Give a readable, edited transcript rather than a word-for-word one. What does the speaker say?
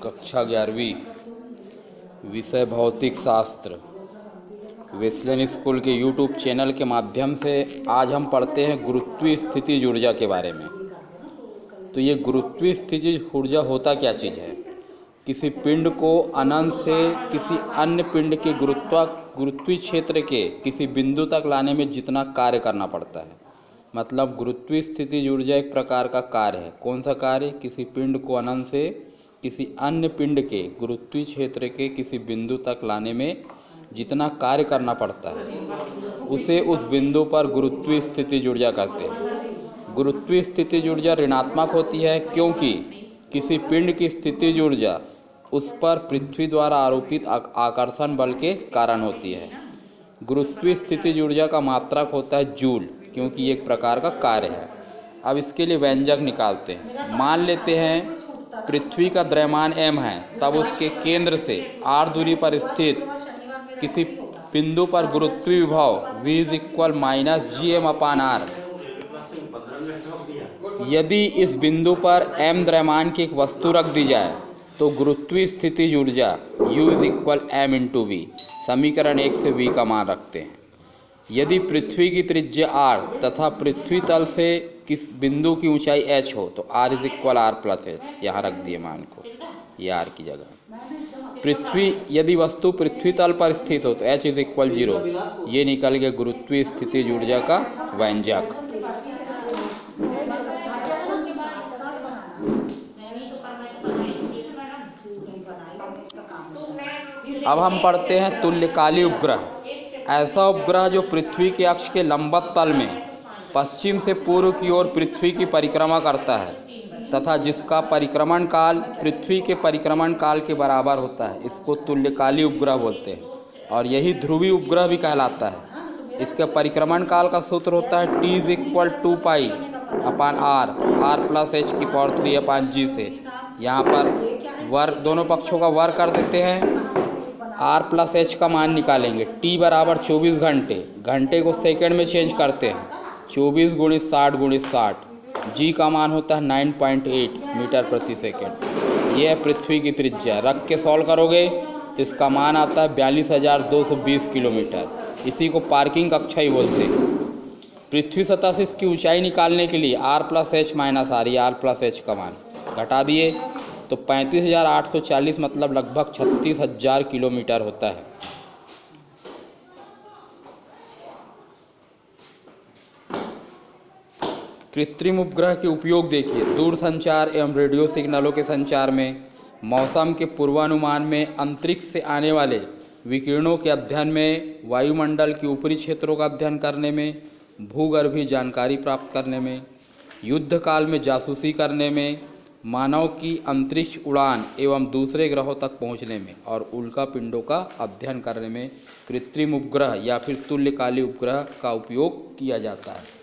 कक्षा 11वीं विषय भौतिक शास्त्र वेस्लेन स्कूल के यूट्यूब चैनल के माध्यम से आज हम पढ़ते हैं गुरुत्वीय स्थितिज ऊर्जा के बारे में। तो ये गुरुत्वीय स्थितिज ऊर्जा होता क्या चीज़ है? किसी पिंड को अनंत से किसी अन्य पिंड के गुरुत्वीय क्षेत्र के किसी बिंदु तक लाने में जितना कार्य करना पड़ता है, मतलब गुरुत्वीय स्थितिज ऊर्जा एक प्रकार का कार्य है। कौन सा कार्य? किसी पिंड को अनंत से किसी अन्य पिंड के गुरुत्वीय क्षेत्र के किसी बिंदु तक लाने में जितना कार्य करना पड़ता है उसे उस बिंदु पर गुरुत्वीय स्थितिज ऊर्जा कहते हैं। गुरुत्वीय स्थितिज ऊर्जा ऋणात्मक होती है क्योंकि किसी पिंड की स्थितिज ऊर्जा उस पर पृथ्वी द्वारा आरोपित आकर्षण बल के कारण होती है। गुरुत्वीय स्थितिज ऊर्जा का मात्रक होता है जूल, क्योंकि ये एक प्रकार का कार्य है। अब इसके लिए व्यंजक निकालते हैं। मान लेते हैं पृथ्वी का द्रव्यमान m है, तब उसके केंद्र से r दूरी पर स्थित किसी बिंदु पर गुरुत्वीय विभव v = -gm/r। यदि इस बिंदु पर m द्रव्यमान की एक वस्तु रख दी जाए तो गुरुत्वीय स्थितिज ऊर्जा U = m/v। समीकरण 1 से v का मान रखते हैं। यदि पृथ्वी की त्रिज्या r तथा पृथ्वी तल से किस बिंदु की ऊंचाई h हो तो r = r+h। यहाँ रख दिए मान को, ये r की जगह। यदि वस्तु पृथ्वी तल पर स्थित हो तो h = 0। ये निकल गया गुरुत्वीय स्थितिज ऊर्जा का व्यंजक। अब हम पढ़ते हैं तुल्यकालिक उपग्रह। ऐसा उपग्रह जो पृथ्वी के अक्ष के लंबवत तल में पश्चिम से पूर्व की ओर पृथ्वी की परिक्रमा करता है तथा जिसका परिक्रमण काल पृथ्वी के परिक्रमण काल के बराबर होता है, इसको तुल्यकालिक उपग्रह बोलते हैं और यही ध्रुवीय उपग्रह भी कहलाता है। इसके परिक्रमण काल का सूत्र होता है T = 2π/r r+h⁻³ से। यहाँ पर वर्ग दोनों पक्षों का वर्ग कर देते हैं, r+h का मान निकालेंगे। T = 24 घंटे, घंटे को सेकंड में चेंज करते हैं, 24 × 60 × 60। g का मान होता है 9.8 मीटर प्रति सेकंड। ये है पृथ्वी की त्रिज्या। रख के सॉल्व करोगे तो इसका मान आता है 42,220 किलोमीटर। इसी को पार्किंग कक्षा ही बोलते हैं। पृथ्वी सतह से इसकी ऊंचाई निकालने के लिए r+h - r, ये r+h का मान घटा दिए तो 35,840 मतलब लगभग 36,000 किलोमीटर होता है। कृत्रिम उपग्रह के उपयोग देखिए। दूरसंचार एवं रेडियो सिग्नलों के संचार में, मौसम के पूर्वानुमान में, अंतरिक्ष से आने वाले विकिरणों के अध्ययन में, वायुमंडल के ऊपरी क्षेत्रों का अध्ययन करने में, भूगर्भीय जानकारी प्राप्त करने में, युद्ध काल में जासूसी करने में, मानव की अंतरिक्ष उड़ान एवं दूसरे ग्रहों तक पहुंचने में और उल्कापिंडों का अध्ययन करने में कृत्रिम उपग्रह या फिर तुल्यकालिक उपग्रह का उपयोग किया जाता है।